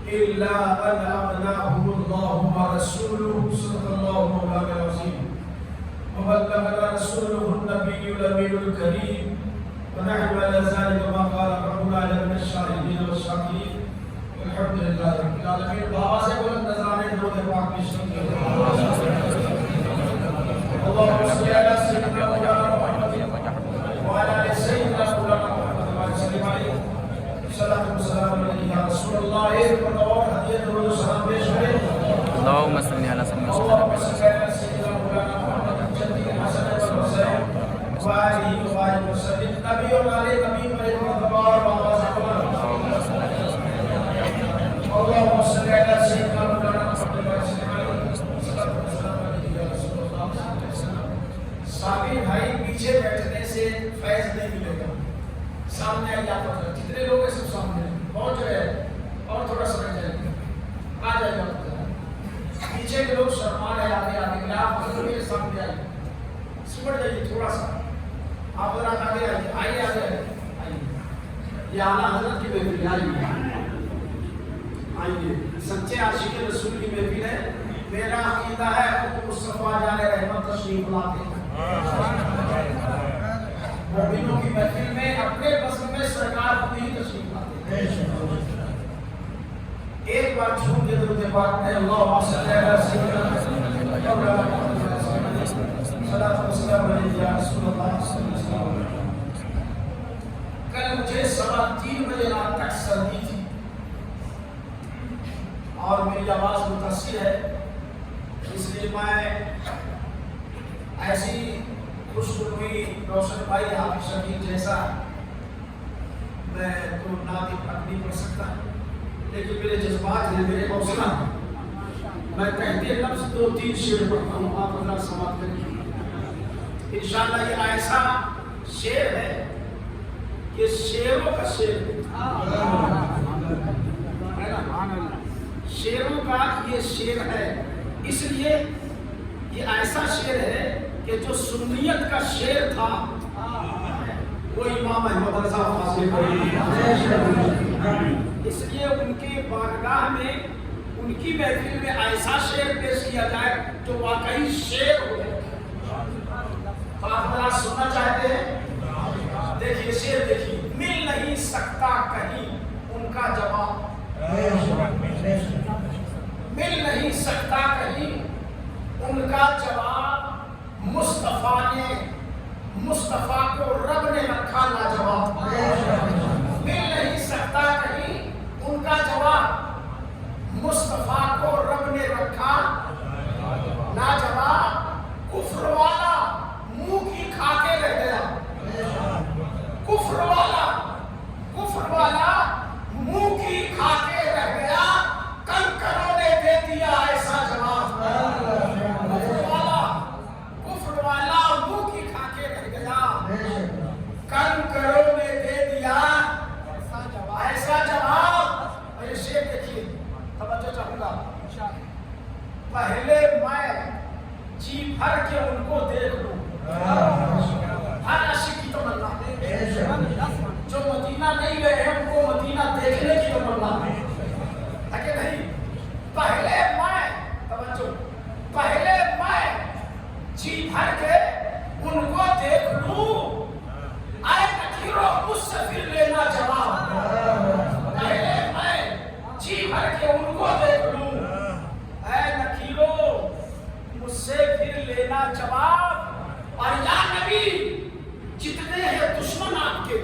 إلا أن أغناهم الله ورسوله صدق الله مولانا العظيم وبلغنا رسوله النبي الأمين الكريم ونحن على ذلك ما قال ربنا من الشاهدين والشاكرين والحمد لله رب العالمين. بابا سے بلند نظرانے درود پاک پیش کرتے ہیں. اللهم صل على سيدنا مولانا محمد وعلى آل سيدنا مولانا محمد وسلم عليه صلاة والسلام عليك يا رسول الله. اور ہدیہ درود و سلام پیش کریں. اللهم صل على سيدنا مولانا محمد جدی حسن والحسین وآلہ وآلہ وسلم. نبی اور آل نبی پر اعتبار آواز بلند. اللهم صل على سيدنا مولانا محمد وسلم عليه صلاة والسلام عليك يا رسول الله. صابر بھائی پیچھے بیٹھنے سے فیض نہیں ملے گا. سامنے آ جاتا ہے. جتنے لوگ ہیں سب سامنے پہنچ رہے ہیں اور تھوڑا سا رہ جائیں گے. آ جائے گا. پیچھے کے لوگ شرما رہے آگے آگے گے. آپ میرے سامنے آئیے. سمجھ جائیے تھوڑا سا. آپ ذرا آگے آئیے. آئیے آگے آئیے. یہ اعلیٰ حضرت کی محفل ہے. آئیے. سچے عاشق رسول کی محفل ہے. میرا عقیدہ ہے مصطفیٰ جان رحمت تشریف لاتے ہیں. مومنوں کی محفل میں اپنے بزم میں سرکار خود ہی تشریف لاتے ہیں. ایک بار چھوٹ کے درود پاک میں اللہم صلی علی سیدنا صلاۃ و سلام علیک یا رسول اللہ صلی اللہ علیہ وسلم. کل مجھے 3:15 بجے رات تک سردی تھی اور میری آواز متاثر ہے. اس لیے میں ایسی خوشبوئی روشن بھائی حافظ شبیر جیسا میں تو نعت پاک نہیں پڑھ سکتا، لیکن میرے جذبات ہیں، میرے حوصلہ ہیں. میں کہتے لفظ 2-3 شعر پڑھتا ہوں. آپ اپنا سماعت کریں. انشاءاللہ یہ ایسا شعر ہے کہ شعروں کا شعر ہے. شعروں کا یہ شعر ہے. اس لیے یہ ایسا شعر ہے کہ جو سنیت کا شعر تھا وہ امام احمد رضا فاضل کو. اس لیے ان کے بارگاہ میں ان کی محفل میں ایسا شعر پیش کیا جائے جو واقعی شعر ہو جائے. آپ ذرا سننا چاہتے ہیں؟ دیکھیے شعر دیکھیے. مل نہیں سکتا کہیں ان کا جواب، مل نہیں سکتا کہیں ان کا جواب. مصطفیٰ نے مصطفیٰ کو رب نے رکھا لاجواب. مل نہیں سکتا کہیں ان کا جواب. مصطفیٰ کو رب نے رکھا لاجواب. کفر والا منہ کی کھا کے رہ گیا. کفر والا منہ کی کھا کے رہ گیا. کنکروں نے دے دیا ایسا جواب. کفر والا منہ کی کھا کے رہ گیا. کنکروں نے دے دیا ایسا جواب. اور یہ شعر دیکھیے، توجہ چاہوں گا. پہلے میں جی بھر کے ان کو دیکھ لوں. ہر عاشق کی تمنا جو مدینہ نہیں گئے ہیں ان کو مدینہ دیکھنے کی تمنا ہے کہ نہیں. پہلے میں توجہ پہلے میں جی بھر کے ان کو دیکھ لوں. اے نکیرو مجھ سے پھر لینا جواب. پہلے میں جی بھر کے ان کو دیکھ لوں. اے نکیرو مجھ سے پھر لینا جواب. اور یا نبی جتنے ہیں دشمن آپ کے،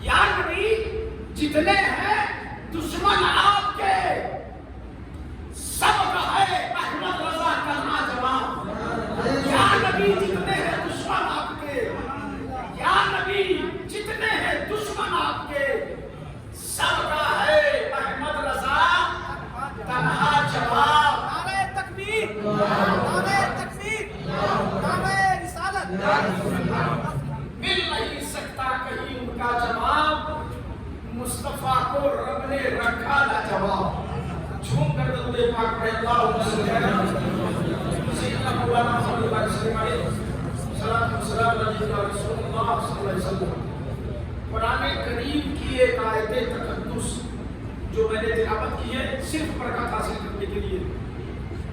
یا نبی جتنے ہیں دشمن آپ کے، سب کا ہے احمد رضا کہاں جواب. یا نبی جتنے ہیں دشمن آپ کے، یا نبی جتنے ہیں دشمن آپ کے، سب کا ہے احمد رضا کہاں جواب. نعرہ تکبیر، نعرہ تکبیر، نعرہ رسالت. مل نہیں سکتا کہیں ان کا جواب. مصطفیٰ کو رب نے رکھا لاجواب. جھوم کر درود پاک پڑھیں. اللہم صلی علی سیدنا مولانا محمد وسلم علیہ صلاۃ و سلام علیک یا رسول اللہ صلی اللہ علیہ وسلم. قرآن کریم کی ایک آیت تقدس جو میں نے تلاوت کی ہے صرف برکت حاصل کرنے کے لیے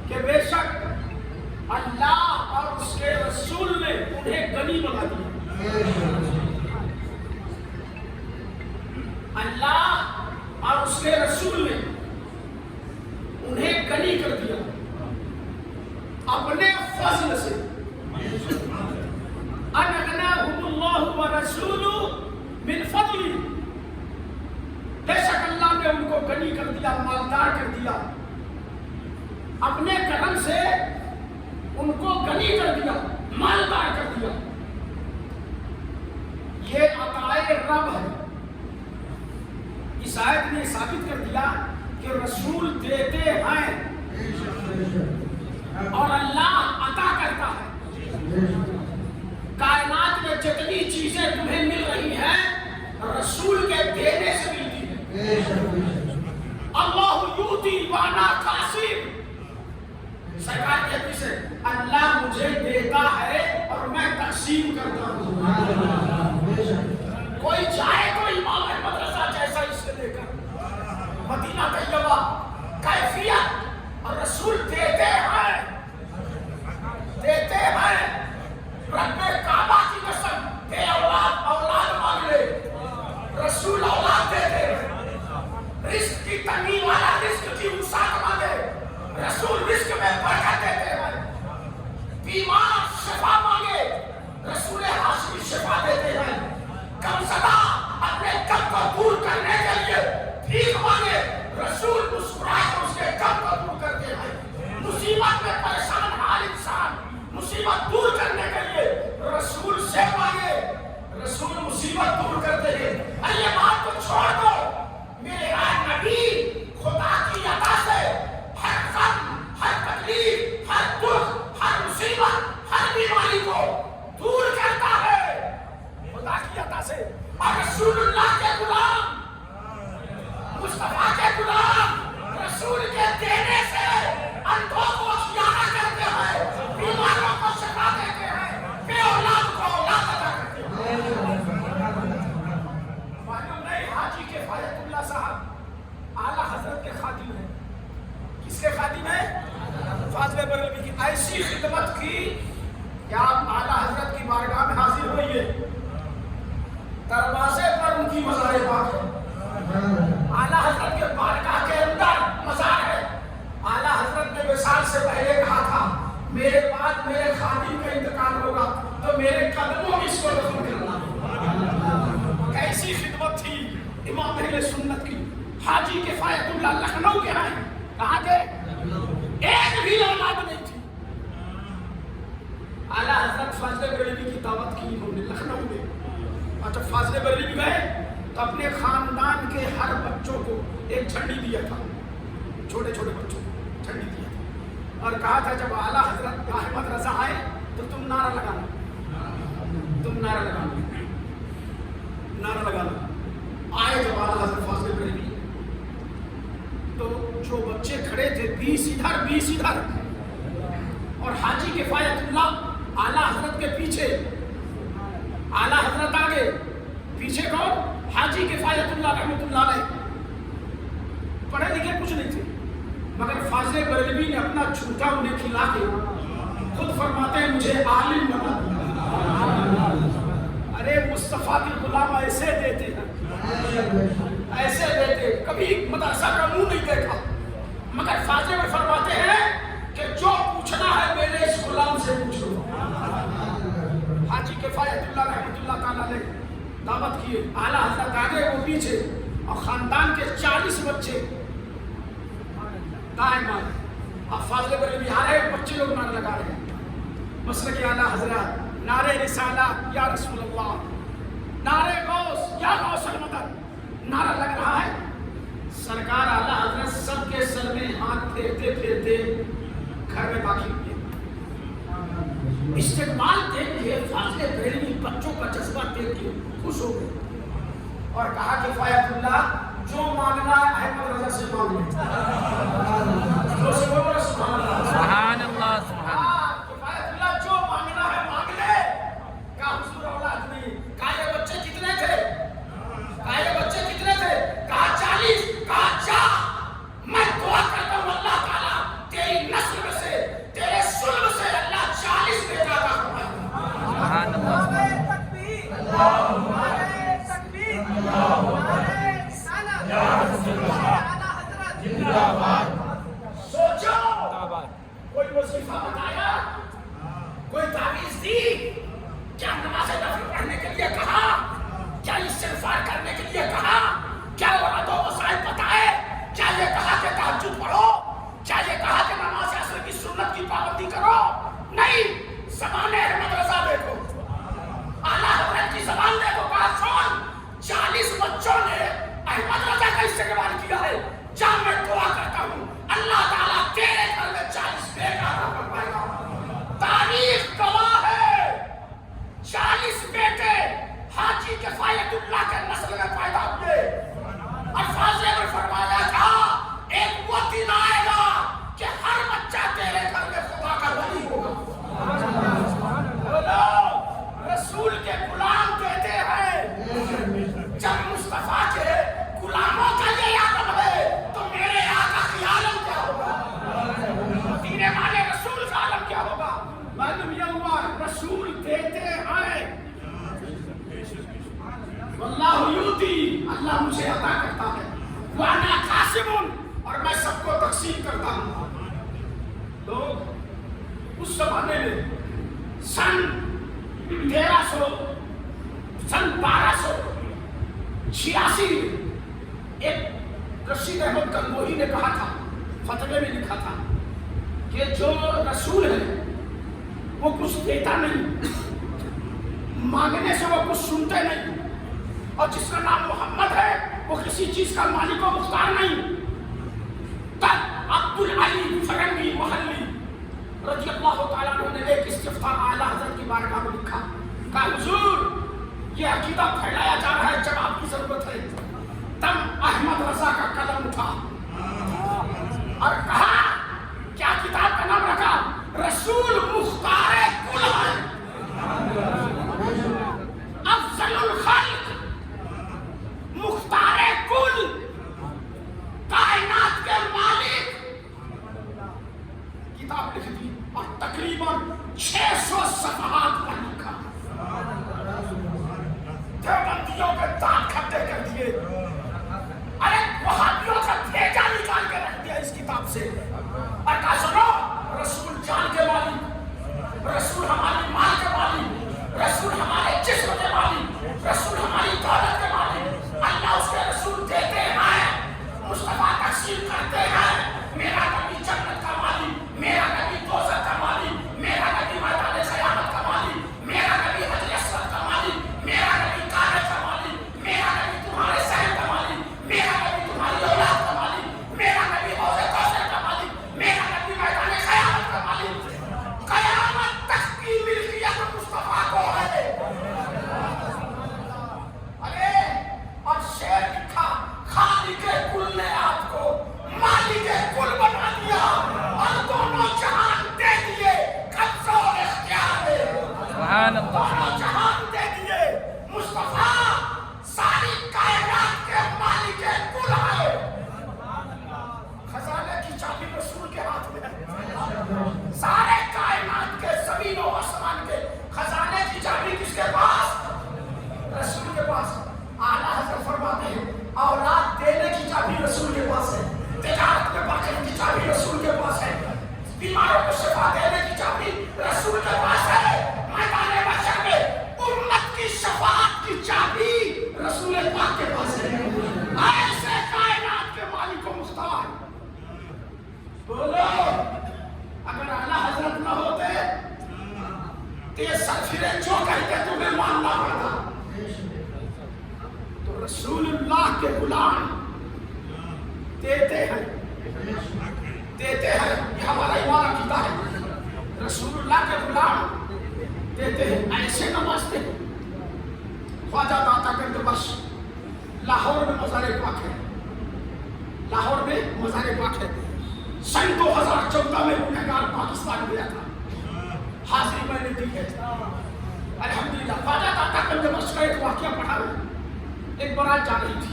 کہ بے شک اللہ اور اس کے رسول نے انہیں غنی بنا دیا. اللہ اور اس کے رسول نے انہیں غنی کر دیا اپنے فضل سے. اغناہم اللہ ورسولہ من فضلہ، بے شک اللہ نے ان کو غنی کر دیا، مالدار کر دیا، اپنے کرم سے ان کو غنی کر دیا، مالدار کر دیا. یہ عطائے رب ہے. اس آیت نے ثابت کر دیا کہ رسول دیتے ہیں اور اللہ عطا کرتا ہے. کائنات میں جتنی چیزیں تمہیں مل رہی ہیں رسول کے دینے سے ملتی ہیں. اللہ یؤتی وانا قاسم، سرکار کہتی سے اللہ مجھے دیتا ہے اور میں تقسیم کرتا ہوں. کوئی چاہے تو امام احمد رضا جیسا اس سے لے کر مدینہ طیبہ کیفیت، اور رسول دیتے ہیں رب کعبہ کی قسم کہ اولاد مانگ لے، رسول اولاد دیتے ہیں. رزق کی تنگی والا رزق کی وسعت مانگے، رسول رزق میں برکت دیتے ہیں. بیمار شفا مانگے، رسول ہاشمی شفا دیتے ہیں. کم زدہ اپنے غم کو دور کرنے کے لیے بھیک مانگے، رسول مسکرا کر اس کے غم کو دور کرتے ہیں. مصیبت میں پریشان حال انسان مصیبت دور کرنے کے لیے رسول سے مانگے، رسول مصیبت دور کرتے ہیں. یہ بات کو چھوڑ دو، میرا نبی خدا کی عطا سے ہر غم، ہر تکلیف، ہر دکھ، ہر مصیبت، ہر بیماری کو دور کرتا ہے خدا کی عطا سے. اور رسول اللہ کے غلام، مصطفیٰ کے غلام رسول کے دینے سے اندھوں کو عیانا کرتے ہیں، بیماروں کو شفا دیتے ہیں، بے اولاد کو اولاد عطا کرتے ہیں. معلوم نہیں حاجی کفایت اللہ صاحب اعلیٰ حضرت کے خادم ہیں. کس کے خادم ہیں؟ فاضل بریلوی کی. ایسی خدمت کی کہ آپ اعلیٰ حضرت کی بارگاہ میں حاضر ہوئیے، دروازے پر ان کی مزار پاک ہے. اعلیٰ حضرت کے بارگاہ کے اندر مزار ہے. اعلیٰ حضرت نے وصال سے پہلے کہا تھا میرے بعد میرے خادم کا انتقال ہوگا تو میرے قدموں میں اس کو دفن کرنا. کیسی خدمت تھی امام اہل سنت کی. حاجی کفایت اللہ لکھنؤ کے آئے، کہاں کے؟ ایک بھی اولاد نہیں تھی. اعلیٰ حضرت فاضل بریلوی کی دعوت کی انہوں نے لکھنؤ میں. اور جب فاضل بریلوی گئے تو اپنے خاندان کے ہر بچوں کو ایک جھنڈی دیا تھا، چھوٹے چھوٹے بچوں کو جھنڈی دیا تھا اور کہا تھا جب اعلیٰ حضرت احمد رضا آئے تو تم نعرہ لگانا، تم نعرہ لگانا، نعرہ لگانا. آئے جب اعلیٰ حضرت فاضل بریلوی تو جو بچے کھڑے تھے 20 ادھر 20 ادھر، اور حاجی کفایت اللہ اعلیٰ حضرت کے پیچھے، اعلیٰ حضرت آگے، پیچھے کون؟ حاجی کفایت اللہ رحمۃ اللہ علیہ. پڑھے لکھے کچھ نہیں تھے مگر فاضل بریلوی نے اپنا جھوٹا انہیں کھلا کے خود فرماتے ہیں مجھے عالم بنا دیا. ارے مصطفیٰ کے غلام ایسے دیتے ہیں، ایسے دیتے، کبھی مدرسہ کا منہ نہیں دیکھا مگر فاضل میں فرماتے ہیں کہ جو پوچھنا ہے میرے اس غلام سے پوچھو. حاجی کفایت اللہ رحمۃ اللہ تعالیٰ نے دعوت کیے، اعلیٰ حضرت آگے وہ پیچھے، اور خاندان کے 40 بچے دائیں بائیں. اب فاضل بریلوی آ رہے، بچے لوگ نعرہ لگا رہے ہیں. مسلک اعلیٰ حضرت نعرہ رسالہ یا رسول اللہ، نعرہ غوث یا غوث المدد نعرہ لگ رہا ہے. سرکار اعلیٰ حضرت سب کے سر میں ہاتھ پھیرتے پھیرتے گھر میں باقی ہوئے. استقبال دیکھ کے فاضل بریلوی بچوں کا جذبہ دیکھ کے خوش ہو گئے اور کہا کہ کفایت اللہ جو مانگنا ہے احمد رضا سے مانگ لیں. سبحان اللہ سبحان اللہ. کفایت اللہ جو مانگنا ہے مانگ لے. کہا حضور اولاد نہیں. کہا یہ بچے کتنے تھے؟ کہا یہ بچے کتنے تھے؟ کہا 40. کہا سوچو کوئی وظیفہ بتایا، کوئی تعویذ دی، کیا نماز نفل پڑھنے کے لیے کہا، کیا استغفار کرنے کے لیے کہا، کیا اوراد و وسائل بتائے، کیا یہ کہا کہ تہجد پڑھو، کیا یہ کہا کہ نماز عصر کی سنت کی پابندی کرو؟ نہیں، زبان احمد رضا دیکھو، اعلیٰ حضرت کی زبان دیکھو، کہا سن 40 بچوں نے احمد رضا کا استقبال کیا ہے، جہاں میں دعا کرتا ہوں اللہ تعالیٰ تیرے گھر میں 40 بیٹا عطا فرمائے گا۔ تاریخ گواہ ہے 40 بیٹے حاجی کفایت اللہ کے نسل میں پیدا ہوئے۔ الفاظ میں فرمایا تھا ایک وہ دن آئے گا کہ ہر بچہ تیرے گھر میں خدا کا ولی ہوگا۔ رسول کے غلام کہتے ہیں جب مصطفیٰ کے غلاموں کا یہ عالم ہے تو میرے آقا کی عالم کیا ہوگا، مدینے والے رسول کا عالم کیا ہوگا؟ معلوم یہ ہوا رسول دیتے ہیں، واللہ یؤتی، اللہ مجھے عطا کرتا ہے، وانا قاسم، اور میں سب کو تقسیم کرتا ہوں۔ لوگ اس زمانے میں سن 1286 ایک رشید احمد گنگوہی نے کہا تھا، فتوے میں لکھا تھا کہ جو رسول ہے وہ کچھ دیتا نہیں، مانگنے سے وہ کچھ سنتے نہیں، اور جس کا نام محمد ہے وہ کسی چیز کا مالک و مختار نہیں۔ تب عبد العلی فرنگی محلی رضی اللہ تعالیٰ عنہ نے ایک استفتاء اعلیٰ حضرت کی بارگاہ میں لکھا، کہا حضور یہ عقیدہ پھیلایا جا رہا ہے، جب آپ کی ضرورت ہے تب احمد رضا کا قلم اٹھا اور کہا، کیا کتاب کا نام رکھا؟ رسول مختار کل ہے، افضل الخلق، مختار کل، کائنات کے مالک، کتاب لکھ دی اور تقریباً 600 صفحات پر لکھا۔ دیوبندیوں کے دانت کھٹے کر دیے، ارے وہابیوں کا بھیجا نکال کے رکھ دیا اس کتاب سے، اور کہا سنو رسول جان کے مالک، رسول ہماری مال کے مالک، رسول ہمارے جسم کے مالک، رسول ہماری دولت کے مالک، اللہ اس کے رسول دیتے ہیں، مصطفیٰ تقسیم کرتے ہیں۔ میرا نبی جنت کا مالک، میرا نبی دوزخ کا مالک، میرا نبی میدان قیامت کا مالک، میرا نبی حجر اسود کا مالک، میرا نبی کاغذ کا مالک، میرا نبی تمہارے ذہن کا مالک، میرا نبی تمہاری اولاد کا مالک، میرا نبی حوض کوثر کا مالک، میرا نبی میدان قیامت کا مالک۔ قیامت تک کی ملکیت مصطفیٰ کو ہے۔ ارے اور شعر لکھا، خالق کل نے آپ کو مالک کل بنا دیا اور دونوں جہان دے دیے، قبضہ اور اختیار ہے، سبحان اللہ، دونوں جہان دے دیے۔ مصطفیٰ ساری کائنات کے مالک کل ہے، خزانے کی چابی رسول کے ہاتھ میں ہے، سارے کائنات کے زمین و آسمان کے خزانے کی چابی کس کے پاس؟ رسول کے پاس۔ اعلیٰ حضرت فرماتے ہیں اولاد دینے کی چابی رسول کے پاس ہے، تجارت میں برکت کی چابی رسول کے پاس ہے، بیماروں کو شفا دینے کی چابی رسول کے پاس ہے، میدان محشر میں امت کی شفاعت کی چابی رسول پاک کے پاس ہے۔ ایسے کائنات کے مالک و مختار، بولو اگر اعلیٰ حضرت نہ ہوتے تو یہ سفیر جو کہتے تمہیں ماننا پڑتا۔ تو رسول اللہ کے غلام دیتے ہیں، دیتے ہیں، یہ ہمارا ایمان عقیدہ ہے۔ رسول اللہ کے غلام دیتے ہیں، ایسے نوازتے ہیں۔ خواجہ داتا گنج بخش لاہور میں مزار پاک ہے، لاہور میں مزار پاک ہے۔ سن 2014 میں گنہگار پاکستان گیا تھا، حاضری میں نے دی ہے الحمدللہ۔ خواجہ داتا گنج بخش کا ایک واقعہ پڑھا ہے، ایک بارات جا رہی تھی،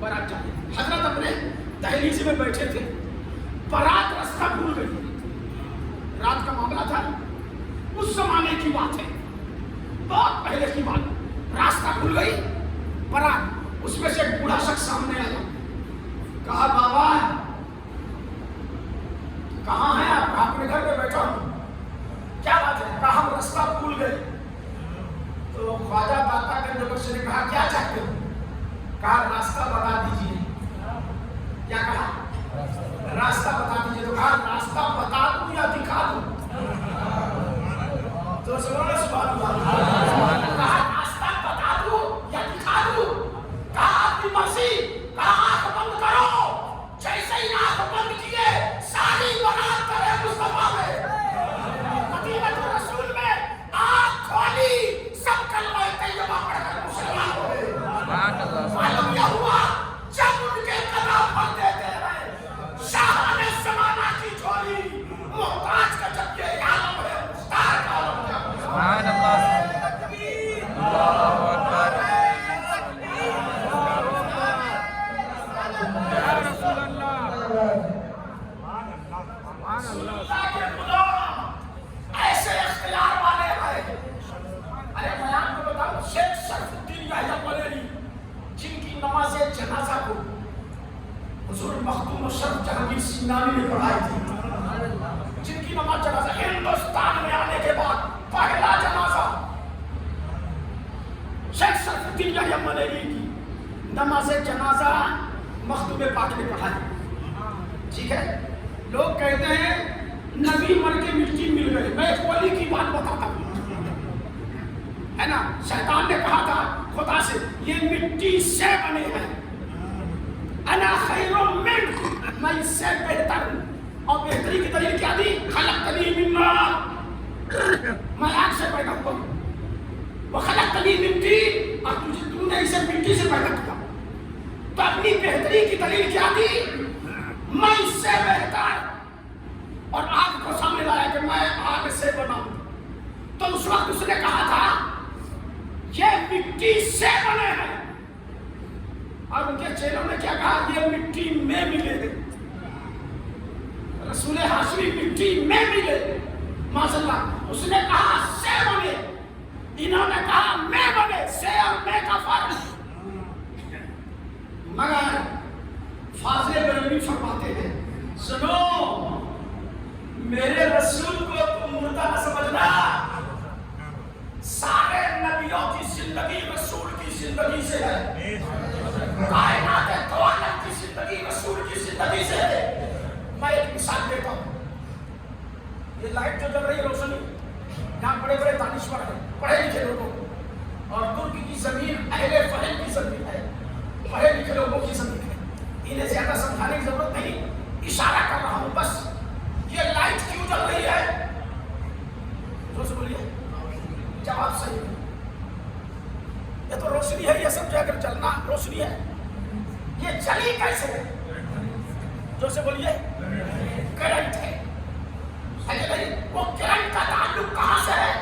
بارات جا رہی تھی، حضرت اپنے دہلیز میں بیٹھے تھے، بارات راستہ بھول گئی، رات کا معاملہ تھا، اس زمانے کی بات ہے، بہت پہلے کی بات، راستہ بھول گئی، بارات اس میں سے ایک بوڑھا شخص سامنے آیا، کہا بابا کہاں ہیں آپ؟ اپنے گھر پہ بیٹھا ہوں۔ کیا بات ہے؟ کہا ہم راستہ بھول گئے۔ تو خواجہ داتا گنج بخش نے کہا کیا چاہتے ہو؟ کہا راستہ بتا دیجیے۔ کیا کہا؟ راستہ بتا دیجیے۔ تو کہا راستہ بتا دوں یا دکھا دوں؟ تو سبحان اللہ، کہا راستہ بتا دوں یا دکھا دوں؟ کہا آپ کی مرضی۔ کہا آنکھ بند کرو۔ جیسے ہی آنکھ بند کیے ساری برات کرے مصطفیٰ میں، مدینہ رسول میں آنکھ کھولی، سب کلمہ طیبہ پڑھ کر مسلمان ہوئے۔ معلوم یہ ہوا جب ان کے قدم پر دیتے رہے شاہ نے زمانہ کی جھولی، محتاج کا جب یہ عالم ہے مختار کا عالم ہے۔ سبحان اللہ، اللہ اکبر، یا رسول اللہ، اللہ کے غلام ایسے اختیار والے ہیں۔ ارے میں آپ کو بتاؤں، شیخ شرف الدین یحییٰ بریلوی جن کی نماز جنازہ کو حضور مخدوم الشرف جہانگیر سینانی نے پڑھائی تھی، جن کی نماز جنازہ ہندوستان میں آنے کے بعد پہلا جنازہ شیخ شرف الدین یحییٰ بریلوی کی نماز جنازہ مخدوم پاک نے پڑھائی۔ ٹھیک ہے، لوگ کہتے ہیں نبی مر کے مٹی مل گئے۔ میں ایک ولی کی بات بتاتا ہوں، ہے نا، شیطان نے کہا تھا خدا سے یہ مٹی سے بنے ہیں، انا خیر منہ، میں اس سے بہتر ہوں۔ اور بہتری کی دلیل کیا دی؟ خلقتنی من نار، میں آگ سے پیدا ہوا ہوں، وخلقتنی من طین، اور تو نے اسے مٹی سے پیدا کیا۔ تو اپنی بہتری کی دلیل کیا دی؟ میں اس سے بہتر، اور آگ کو سامنے لایا کہ میں آگ سے بنا ہوں۔ تو اس وقت اس نے کہا تھا یہ مٹی سے بنے ہیں، اور ان کے چیلوں نے کیا کہا؟ یہ مٹی میں ملے گے، رسول ہاشمی مٹی میں ملے، ماشاء اللہ۔ اس نے کہا سے بنے، انہوں نے کہا میں بنے، سے اور میں کا فرق۔ مگر فاضل بریلوی فرماتے ہیں سنو، میرے رسول کو تم مردہ نہ سمجھنا، سارے نبیوں کی زندگی رسول کی زندگی سے ہے، کائنات دو عالم کی زندگی رسول کی زندگی سے ہے۔ میں ایک مثال دیتا ہوں، یہ لائٹ جو جل رہی ہے روشنی، یہاں بڑے بڑے دانشور ہیں، پڑھے لکھے لوگوں، اور ترک کی زمین اہل فہم کی زمین ہے، پڑھے لکھے لوگوں کی زمین ہے، انہیں زیادہ سمجھانے کی ضرورت نہیں، اشارہ کر رہا ہوں بس۔ یہ لائٹ کیوں جل رہی ہے؟ جو سے بولیے جواب صحیح ہے، یہ تو روشنی ہے، یہ سمجھے اگر چلنا روشنی ہے، یہ چلی کیسے؟ جو سے بولیے کرنٹ ہے، وہ کرنٹ کا تعلق کہاں سے ہے؟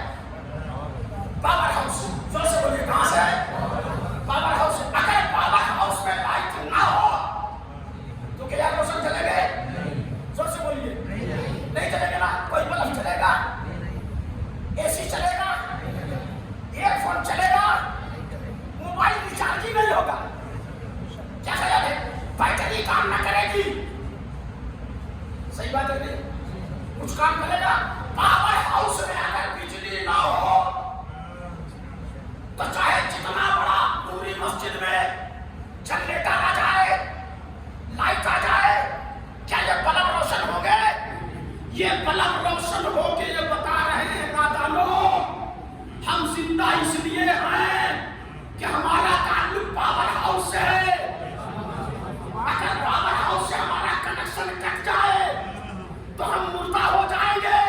Power house. جو سے بولیے کہاں سے ہے؟ Power house. اگر پاور ہاؤس میں لائٹ نہ ہو تو کیا روشن چلے گئے؟ جو سے بولیے نہیں چلے گا نا، کوئی بلب چلے گا، اے سی چلے گا، ایئر فون چلے گا، موبائل ریچارج ہی نہیں ہوگا۔ کیا خیال ہے؟ بیٹری کام نہ کرے گی، صحیح بات ہے نہیں؟ کچھ کام کرے گا۔ پاور ہاؤس میں اگر بجلی نہ ہو تو چاہے جتنا بڑا پوری مسجد میں جنریٹر آ جائے، لائٹ آ جائے، کیا یہ بلب روشن ہو گئے؟ یہ بلب روشن ہو کے یہ بتا رہے ہیں نادانوں، ہم زندہ اس لیے ہیں کہ ہمارا تعلق پاور ہاؤس سے ہے۔ اگر پاور ہاؤس سے ہمارا کنیکشن کٹ جائے تو ہم مردہ ہو جائیں گے،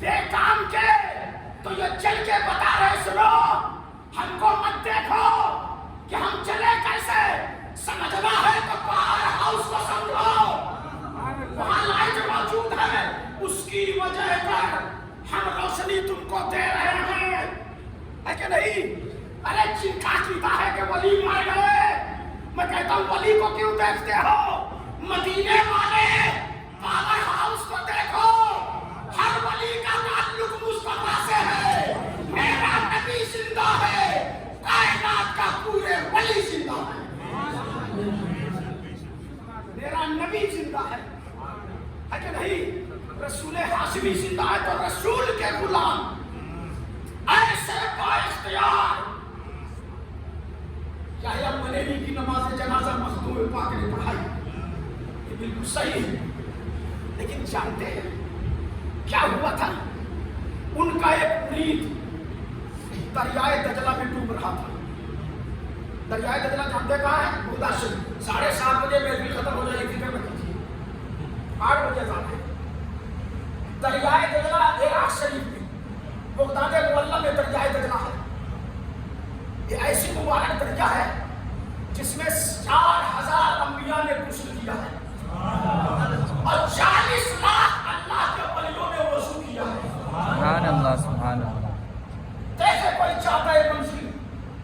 بے کام کے۔ تو یہ چل کے بتا رہے سنو، ہم کو مت دیکھو کہ ہم چلے کیسے، سمجھنا ہے تو پاور ہاؤس کو سمجھو، وہاں لائٹ موجود ہے، اس کی وجہ پر ہم روشنی تم کو دے رہے ہیں، ہے کہ نہیں؟ ارے چنکا چیتا ہے کہ ولی مر گئے، میں کہتا ہوں ولی کو کیوں دیکھتے ہو؟ مدینے والے پاور ہاؤس کو دیکھو، ہر ولی کا تعلق مصطفیٰ سے ہے، میرا نبی زندہ ہے، کائنات کا پورے ولی زندہ ہے، میرا نبی زندہ ہے کہ نہیں؟ رسول ہاشمی زندہ ہے تو رسول کے غلام ایسے با اختیار یحییٰ منیری کی نماز جنازہ مخدوم پاک نے پڑھائی، یہ بالکل صحیح ہے، لیکن جانتے ہیں کیا ہوا تھا؟ ان کا ایک مرید دریائے دجلہ میں ڈوب رہا تھا۔ دریائے دجلہ جانتے کہاں ہے؟ مدثر 7:30 بجے محفل ختم ہو جائے گی، فکر مت کیجیے، 8 بجے جاتے ہیں۔ دریائے دجلہ عراق شریف میں بغداد معلیٰ میں دریائے دجلہ ہے۔ یہ ایسی مبارک دریا ہے جس میں 4000 انبیاء نے غسل کیا ہے اور 40 لاکھ اللہ کے ولیوں نے وضو کیا ہے۔ سبحان اللہ سبحان اللہ۔ جیسے کوئی چاہتا ہے منزل،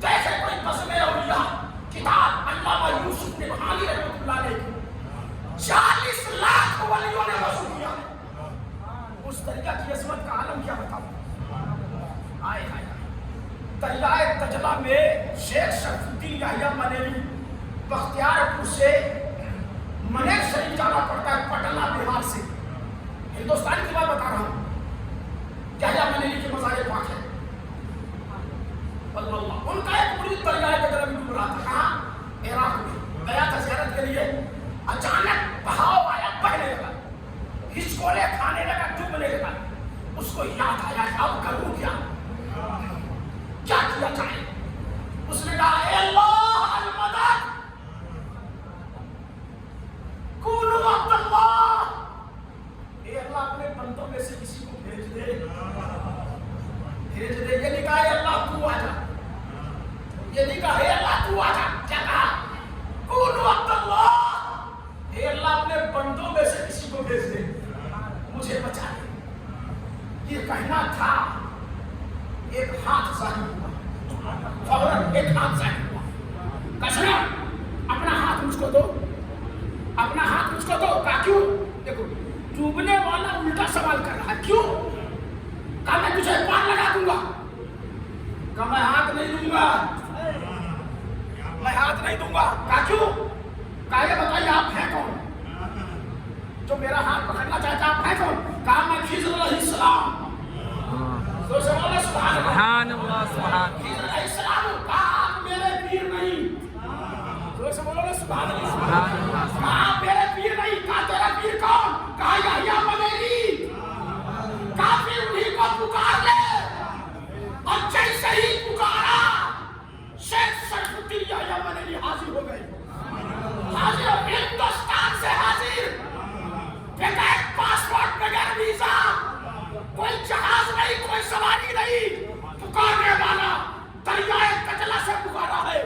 جیسے کوئی بزم اولیاء کتاب علامہ یوسف نبہانی رحمۃ اللہ علیہ کی 40 لاکھ ولیوں نے وضو کیا ہے۔ اس دریا کی عظمت کا عالم کیا بتاؤں؟ آئے آئے دریائے دجلہ میں شیخ شرف الدین یحییٰ منیری بختیار پور سے منیر شریف جانا پڑتا ہے، پٹنہ بہار سے، ہندوستان کی بات بتا رہا ہوں۔ یحییٰ منیری کے مزار پاک ہے اللہ، ان کا ایک مرید دریائے دجلہ میں ڈوب رہا تھا۔ کہاں؟ عراق میں گیا تھا زیارت کے لیے، اچانک بہاؤ آیا، بہنے لگا، ہچکولے کھانے لگا، ڈوبنے لگا۔ اس کو یاد آیا کہ اب کروں کیا کیا جائے؟ اس نے کہا اے اللہ المدد کونوا عبد اللہ، اے اللہ اپنے بندوں میں سے کسی کو بھیج دے، بھیج دے۔ یہ نہیں کہا اے اللہ تو آ جا، یہ نہیں کہا اے اللہ تو آ جا، کیا کہا؟ کونوا عبد اللہ، اے اللہ اپنے بندوں میں سے کسی کو بھیج دے، مجھے بچا دے۔ یہ کہنا تھا، ایک ہاتھ ظاہر ہوا، فوراً ایک ہاتھ ظاہر ہوا، کشنا اپنا ہاتھ مجھ کو دو، اپنا ہاتھ مجھ کو دو۔ کہا کیوں؟ دیکھو ڈوبنے والا الٹا سوال کر رہا ہے، کیوں؟ کہا میں تجھے پار لگا دوں گا۔ کہا میں ہاتھ نہیں دوں گا، میں ہاتھ نہیں دوں گا۔ کہا کیوں؟ کہا یہ بتائیے آپ ہیں کون جو میرا ہاتھ پکڑنا چاہتا؟ آپ ہیں کون؟ کہا میں خضر علیہ السلام۔ سبحان اللہ سبحان اللہ۔ خضر علیہ السلام، کہا آپ میرے پیر نہیں، سبحان اللہ، کہا آپ میرے پیر نہیں۔ کہا تیرا پیر کون؟ کہا یحییٰ منیری۔ کہا پھر انہیں کو پکار لے، اور جیسے ہی پکارا شیخ شرف الدین یحییٰ منیری حاضر ہو گئے، حاضر ہندوستان سے حاضر، بغیر پاسپورٹ، بغیر ویزا، کوئی جہاز نہیں، کوئی سواری نہیں، پکارنے والا دریائے دجلہ سے پکارا ہے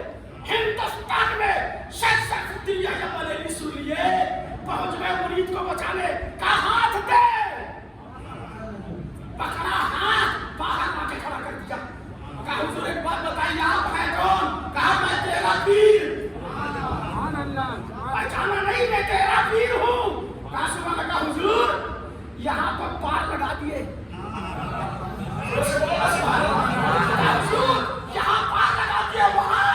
ہندوستان میں۔ شیخ شرف الدین یحییٰ منیری سن لیے، پہنچ گئے مرید کو بچانے۔ کہا ہاتھ دے، پکڑا ہاتھ، باہر لا کے کھڑا کر دیا۔ کہا حضور ایک بات بتائیے آپ ہیں کون؟ کہا میں تیرا پیر۔ پہچانا نہیں، میں تیرا پیر ہوں۔ کہا سبحان اللہ، حضور یہاں پر پار لگا دیے، یہاں پار لگا دیے، وہاں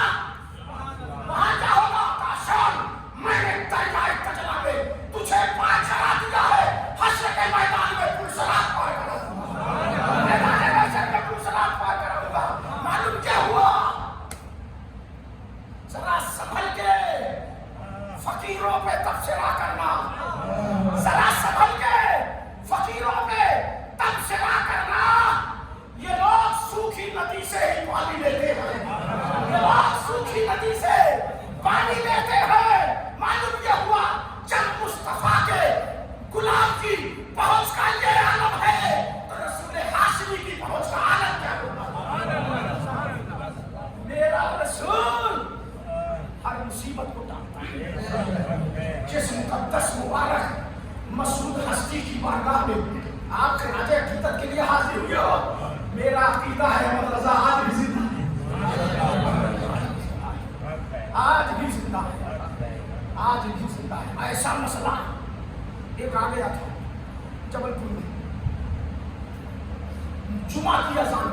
کیا ہوگا؟ کہا شام میں نے دریائے دجلہ میں تجھے پار چڑھا دیا ہے، حشر کے میدان میں پرسرات پار کروں گا، میدان محشر میں پرسرات پار کروں گا۔ معلوم کیا ہوا؟ ذرا سنبھل کے فقیروں پہ تبصرہ کرنا، ذرا سنبھل کے فقیروں پہ تبصرہ کرنا۔ یہ لوگ سوکھی ندی سے ہی پانی لیتے ہیں، یہ لوگ سوکھی ندی سے پانی لیتے ہیں۔ معلوم یہ ہوا جب مصطفیٰ کے غلام کی پہنچ کا یہ عالم ہے تو رسول ہاشمی کی پہنچ کا عالم کیا ہوگا؟ میرا رسول ہر مصیبت کو ٹالتا ہے۔ جس مقدس مبارک مسعود ہستی کی بارگاہ میں آپ کے راجے عقیدت کے لیے حاضر ہوئے ہو، میرا عقیدہ ہے احمد رضا آج بھی زندہ ہے، آج بھی زندہ ہے، آج بھی زندہ ہے۔ ایسا مسئلہ ایک آ گیا تھا جبل پور میں، جمعہ کی اذان،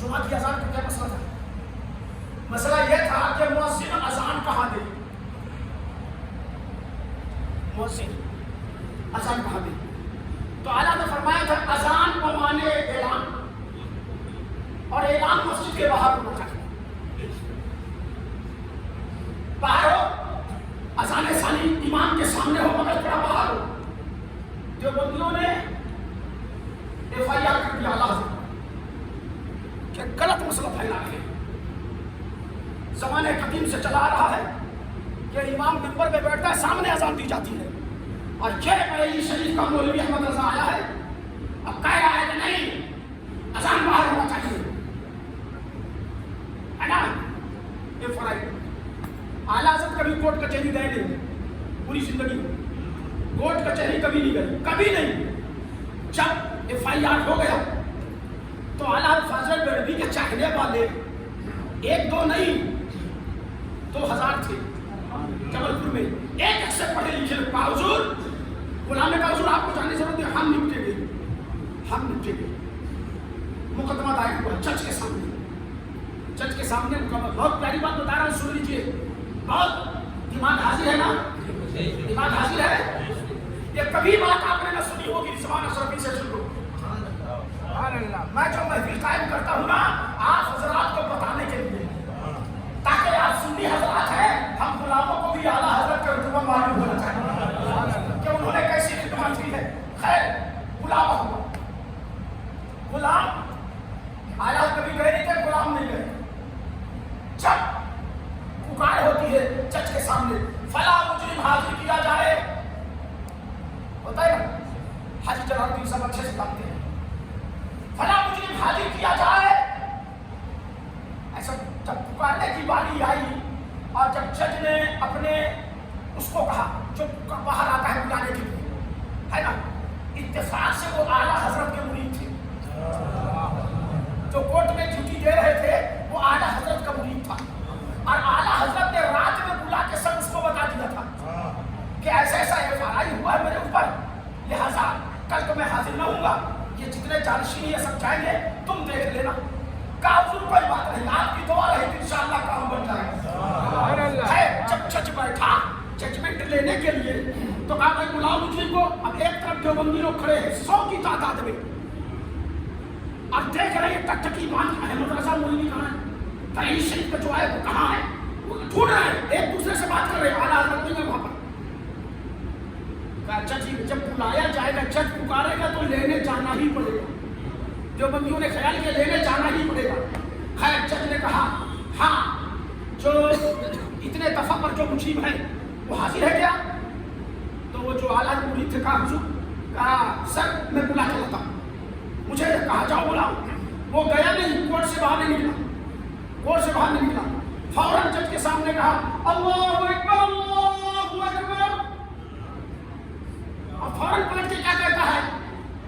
جمعہ کی اذان کا کیا مسئلہ تھا؟ مسئلہ یہ تھا کہ مؤذن اذان کہاں دے، مؤذن اذان کہاں دے؟ تو اعلیٰ نے فرمایا تھا اذان کو مانے اعلان، اور اعلان مسجد کے باہر ہونا چاہیے، باہر ہو، اذان ثانی امام کے سامنے ہو مگر تھوڑا باہر ہو۔ جو بندیوں نے FIR کر دیا اعلیٰ حضرت کہ غلط مسئلہ پھیلا ہے، زمانے قدیم سے چلا آ رہا ہے کہ امام منبر پہ بیٹھتا ہے، سامنے اذان دی جاتی ہے، اور یہ بریلی شریف کا مولوی احمد رضا آیا ہے، اب کہہ رہا ہے کہ نہیں اذان باہر ہونا چاہیے، ہے نا؟ یہ فرائض اعلیٰ حضرت کبھی کورٹ کچہری گئے نہیں پوری زندگی، کورٹ کچہری کبھی نہیں گئے، کبھی نہیں۔ جب FIR ہو گیا تو اعلیٰ فاضل بریلوی کے چاہنے والے ایک دو نہیں 2000 تھے جبل پور میں، ایک سے پڑھے لکھے باوجود غلام کا حضور آپ کو جاننے کی ضرورت ہے، ہم نپٹے گئے، ہم نپٹے گئے، مقدمہ دائر ہوا جج کے سامنے، جج کے سامنے مقدمہ، بہت پیاری بات بتا رہا ہوں سن لیجیے، بہت دماغ حاضر ہے نا، دماغ حاضر ہے، یہ کبھی بات آپ نے نہ سنی ہوگی، رضوان اشرفی سے سن لو۔ میں جو محفل قائم کرتا ہوں نا آپ حضرات کو بتانے کے لیے، تاکہ آپ سنی حضرات ہیں، ہم غلاموں کو بھی اعلیٰ حضرت کا رتبہ معلوم ہونا چاہیے کہ انہوں نے کیسی خدمت کی ہے۔ خیر غلام ہوا، غلام اعلیٰ کبھی گئے نہیں تھے، غلام نہیں گئے۔ جب پکار ہوتی ہے جج کے سامنے فلاں مجرم حاضر کیا جائے، ہوتا ہے نا، حاجی جلال الدین صاحب اچھے سے جانتے ہیں، فلاں مجرم حاضر کیا جائے، ایسا جب پکارنے کی باری آئی اور جب جج نے اپنے اس کو کہا جو باہر آتا ہے بلانے کے لیے، ہے نا، اتفاق سے وہ اعلیٰ حضرت کے مرید تھے، جو کورٹ میں ڈیوٹی دے رہے تھے وہ اعلیٰ حضرت کا مرید تھا، اور اعلیٰ حضرت نے رات میں بلا کے سب اس کو بتا دیا تھا کہ ایسا ایسا FIR ہوا ہے میرے اوپر، لہذا کل تو میں حاضر نہ ہوں گا، یہ جتنے جانشین یہ سب جائیں گے تم دیکھ لینا۔ کافر کوئی بات نہیں، آپ کی دعا رہے گی انشاءاللہ کام بن جائے گا۔ جب جج بیٹھا ججمنٹ لینے کے لیے تو کہا میں غلام مجرم کو، اب ایک طرف دیوبندی لوگ کھڑے ہیں 100 کی تعداد میں، اب دیکھ رہے ہیں ٹک ٹکی مان احمد رضا مولوی کہاں ہے، بریلی شریف کا جو ہے وہ کہاں ہے، وہ ڈھونڈ رہے ہیں، ایک دوسرے سے بات کر رہے ہیں، اعلیٰ حضرت نہیں ہے وہاں پر۔ کہا جج جب بلایا جائے گا، جج پکارے گا تو لینے جانا ہی پڑے گا، جو بندیوں نے خیال کیا لینے جانا ہی پڑے گا۔ خیر جج نے کہا ہاں جو اتنے دفعہ پر جو مجرم ہے وہ حاضر ہے کیا؟ تو وہ جو اعلیٰ مرید تھے کہا حضور، کہا سر میں بلا کے لاتا ہوں، مجھے کہا جاؤ بلاؤ، وہ گیا نہیں، کورٹ سے باہر نہیں نکلا، کورٹ سے باہر نہیں نکلا، فوراً جج کے سامنے کہا اللہ اکبر اللہ اکبر، اور فوراً پلٹ کے کیا کہتا ہے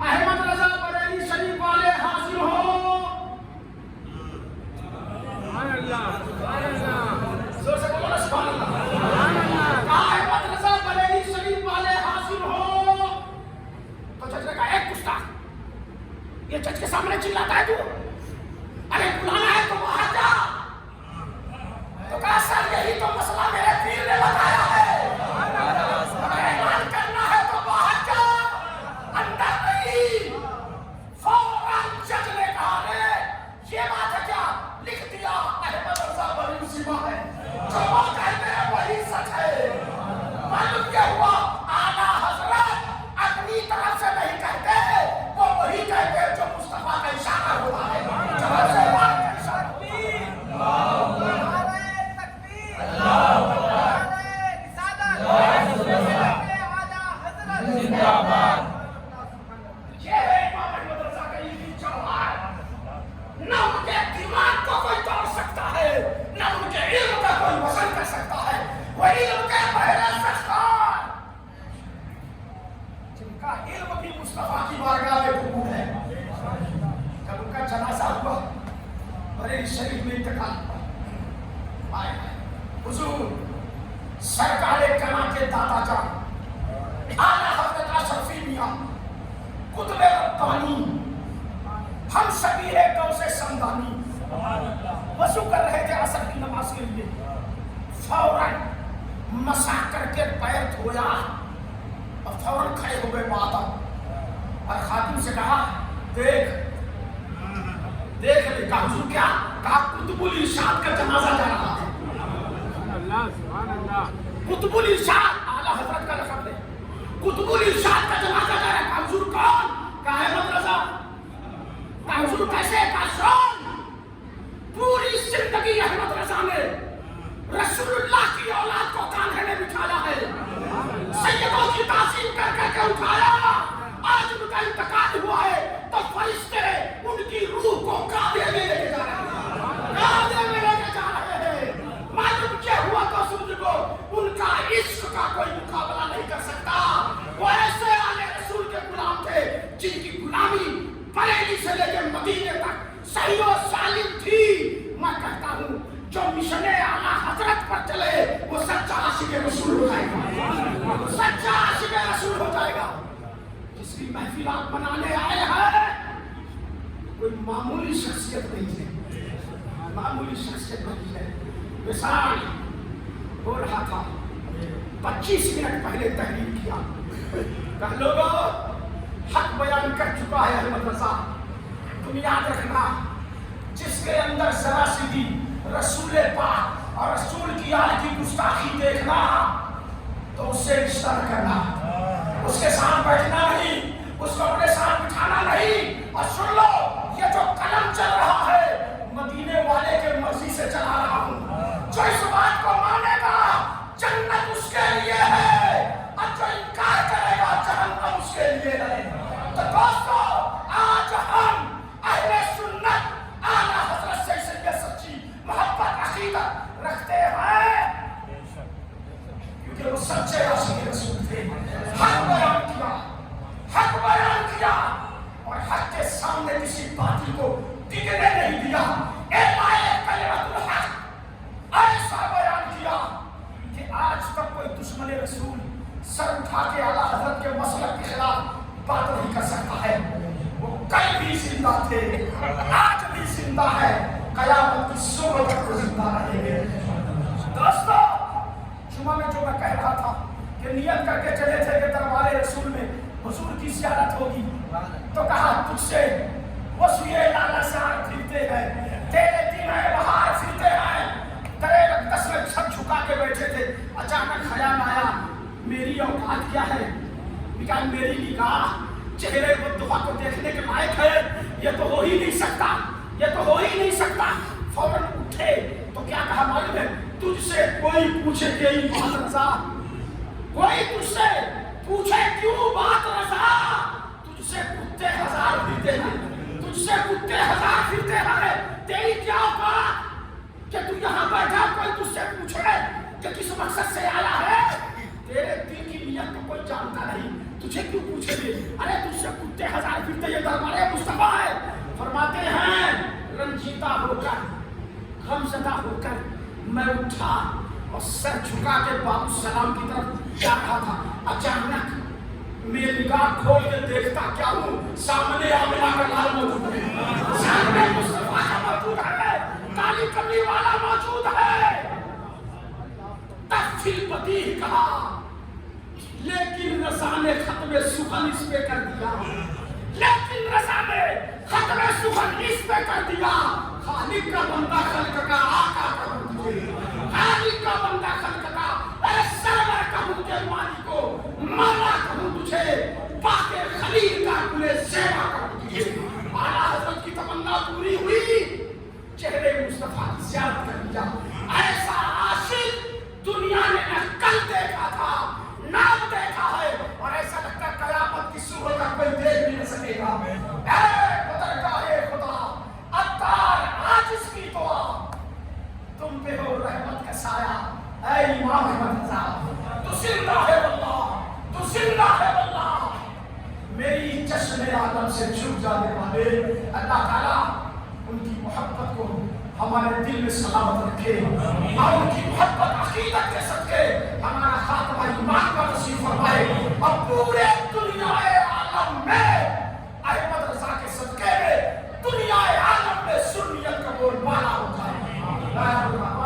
احمد رضا بریلی شریف والے حاضر ہو، سبحان اللہ، زور سے بولو نا سبحان اللہ، احمد رضا بریلی شریف والے حاضر ہو۔ تو جج نے کہا ایک گستاخ، یہ جج کے سامنے چلاتا ہے تو، ارے بلانا ہے تو باہر جا، تو کہا سر یہی تو مسئلہ میرے پیر نے بتایا ہے، اگر اعلان کرنا ہے تو باہر جا، اندر نہیں۔ فوراً جج نے کہا یہ بات ہے کیا؟ لکھ دیا احمد رضا بریلی سیما ہے، جو وہ کہتے ہیں وہی سچ ہے۔ معلوم کیا ہوا؟ اعلیٰ حضرت اپنی طرف سے نہیں کہتے، وہ وہی کہتے ہیں جو مصطفیٰ کا اشارہ ہوتا ہے، جو مسلمان کا اشارہ ہوتا ہے۔ یہ ہے امام احمد رضا کا یہ جوہر، نہ ان کے دماغ کو کوئی توڑ سکتا ہے، نہ ان کے علم کا کوئی وصل کر سکتا ہے، وہ علم کے بحر سرکار جن کا علم بھی مصطفیٰ کی بارگاہ میں قبول ہے۔ جب ان کا جنازہ ہوا بریلی شریف میں انتقال ہوا، آئے حضور سرکار کنا کے دادا جان اعلیٰ حضرت اشرفی میاں قطب ربانی ہم شبیر غوث سمدانی وضو کر رہے تھے عصر کی نماز کے لیے، فوراً مسح کر کے پیر دھویا اور فوراً کھڑے ہو گئے ماتم، اور خاتون سے کہا دیکھ لے، کہا حضور کیا؟ کہا قطب الارشاد کا جنازہ جا رہا ہے۔ قطب الارشاد اعلیٰ حضرت کا لقب ہے، قطب الارشاد کا جنازہ جا رہا ہے۔ کہا حضور کون؟ کہا احمد رضا۔ کہا حضور کیسے؟ کہا شون پوری زندگی احمد رضا نے رسول اللہ کی اولاد کو کاندھے میں بٹھایا ہے، سیدوں کی تعظیم کر کر کے اٹھایا، آج ان کا انتقال ہوا ہے تو فرشتے ان کی روح کو کاندھے میں لے کے جا رہے ہیں، کاندھے میں لے کے جا رہے ہیں۔ معلوم کیا ہوا تو سمجھ کو ان کا عشق کا کوئی مقابلہ نہیں کر سکتا۔ وہ ایسے آلے رسول کے غلام تھے جن کی غلامی بریلی سے لے کے مدینے تک صحیح و سالم تھی۔ میں کہتا ہوں جو مشن اعلیٰ حضرت پر چلے وہ سچا عاشق رسول ہو جائے گا، سچا عاشق رسول ہو جائے گا۔ جس کی محفلات منانے آئے ہیں کوئی معمولی شخصیت نہیں ہے، معمولی شخصیت نہیں ہے۔ مثال ہو رہا تھا 25 منٹ پہلے تحریر کیا، کہ لوگوں حق بیان کر چکا ہے احمد رضا، تم یاد رکھنا جس کے اندر ذرا سی بھی رسول پاک اور رسول کی آل کی گستاخی دیکھنا تو اس سے رشتہ نہ کرنا، اس کے ساتھ بیٹھنا نہیں، اس کو اپنے ساتھ بٹھانا نہیں۔ اور سن لو یہ جو قلم چل رہا ہے مدینے والے کے مرضی سے چلا رہا ہوں، جو اس بات کو مانے گا جنت اس کے لیے ہے، اور جو انکار کرے گا جہنم اس کے لیے ہے۔ تو دوستو آج ہم اہل سنت اعلیٰ حضرت سے یہ سچی محبت عقیدت رکھتے ہیں کیونکہ وہ سچے عاشق رسول تھے۔ حق بیان کیا، حق بیان کیا، اور حق کے سامنے کسی باطل کو ٹکنے نہیں دیا۔ کلمۃ الحق ایسا بیان کیا کہ آج تک کوئی دشمن رسول سر اٹھا کے اعلیٰ حضرت کے مسلک کے خلاف بات نہیں کر سکتا ہے۔ وہ کل بھی زندہ تھے، آج بھی زندہ ہے، قیامت کی صبح تک وہ زندہ رہیں گے۔ دوستو جمعہ میں جو میں کہہ رہا تھا کہ نیت کر کے چلے تھے کہ دربار رسول میں حضور کی زیارت ہوگی، تو کہا تجھ سے وہ سوئے لالا سار پھرتے ہیں، تیرے دن بہار پھرتے ہیں۔ درے اقدس میں سر جھکا کے بیٹھے تھے، اچانک خیال آیا میری اوقات کیا ہے؟ کہ میری نگاہ چہرے بددعا کو دیکھنے کے لائق ہے، یہ تو ہو ہی نہیں سکتا، یہ تو ہو ہی نہیں سکتا۔ فوراً اٹھے تو کیا کہا معلوم ہے؟ تجھ سے کوئی پوچھے کہ بات رضا، کوئی تجھ سے پوچھے کیوں بات رضا؟ تجھ سے کتے ہزار پھرتے ہیں، تجھ سے کتے ہزار پھرتے ہیں، تیری کیا اوقات کہ تو یہاں بیٹھا کوئی تجھ سے پوچھے کہ کس مقصد سے آیا ہے؟ تیرے دل کی نیت کو کوئی جانتا نہیں، تجھے کیوں پوچھے گے؟ ارے تجھ سے کتے ہزار پھرتے، یہ دربار مصطفیٰ ہے۔ فرماتے ہیں رنجیدہ ہو کر غمزدہ ہو کر میں اٹھا اور سر جھکا کے باب السلام کی طرف جا رہا تھا، اچانک میری نگاہ کھول کے دیکھتا کیا ہوں؟ سامنے آمنہ کا لال موجود ہے، سامنے مصطفیٰ کا موجود ہے، کالی کملی والا موجود ہے۔ تب پھر پتی کہا لیکن رضا نے ختم سخن اس پہ کر دیا، لیکن رضا نے ختم سخن اس پہ کر دیا۔ خالق کا بندہ خلق کا آقا کہوں تجھے، خالق کا بندہ خلق کا اے سرور کہوں کے مالک کو، مولا کہوں تجھے، پاک خلیل کا گلے زیبا کہوں تجھے۔ اعلیٰ حضرت کی تمنا پوری ہوئی، چہرے مصطفیٰ کی زیارت کر لیا۔ ایسا عاشق دنیا نے نہ کل دیکھا تھا نہ دیکھا ہے، اور ایسا لگتا ہے قیامت کی صبح تک کوئی دیکھ بھی نہ سکے گا۔ اے بزرگاہ خدا عطار عاجز کی دعا تم پہ ہو رحمت کا سایہ، اے امام احمد رضا تو زندہ ہے واللہ، تو زندہ ہے واللہ۔ میری چشم عالم سے چھپ جانے والے اللہ تعالیٰ ان کی محبت کو ہمارے دل میں سلامت رکھے، اور ان کی محبت عقیدت کے صدقے ہمارا خاتمہ ایمان کا نصیب فرمائے، اور پورے دنیا عالم میں احمد رضا کے صدقے میں دنیا عالم میں سنیت کا بول اللہ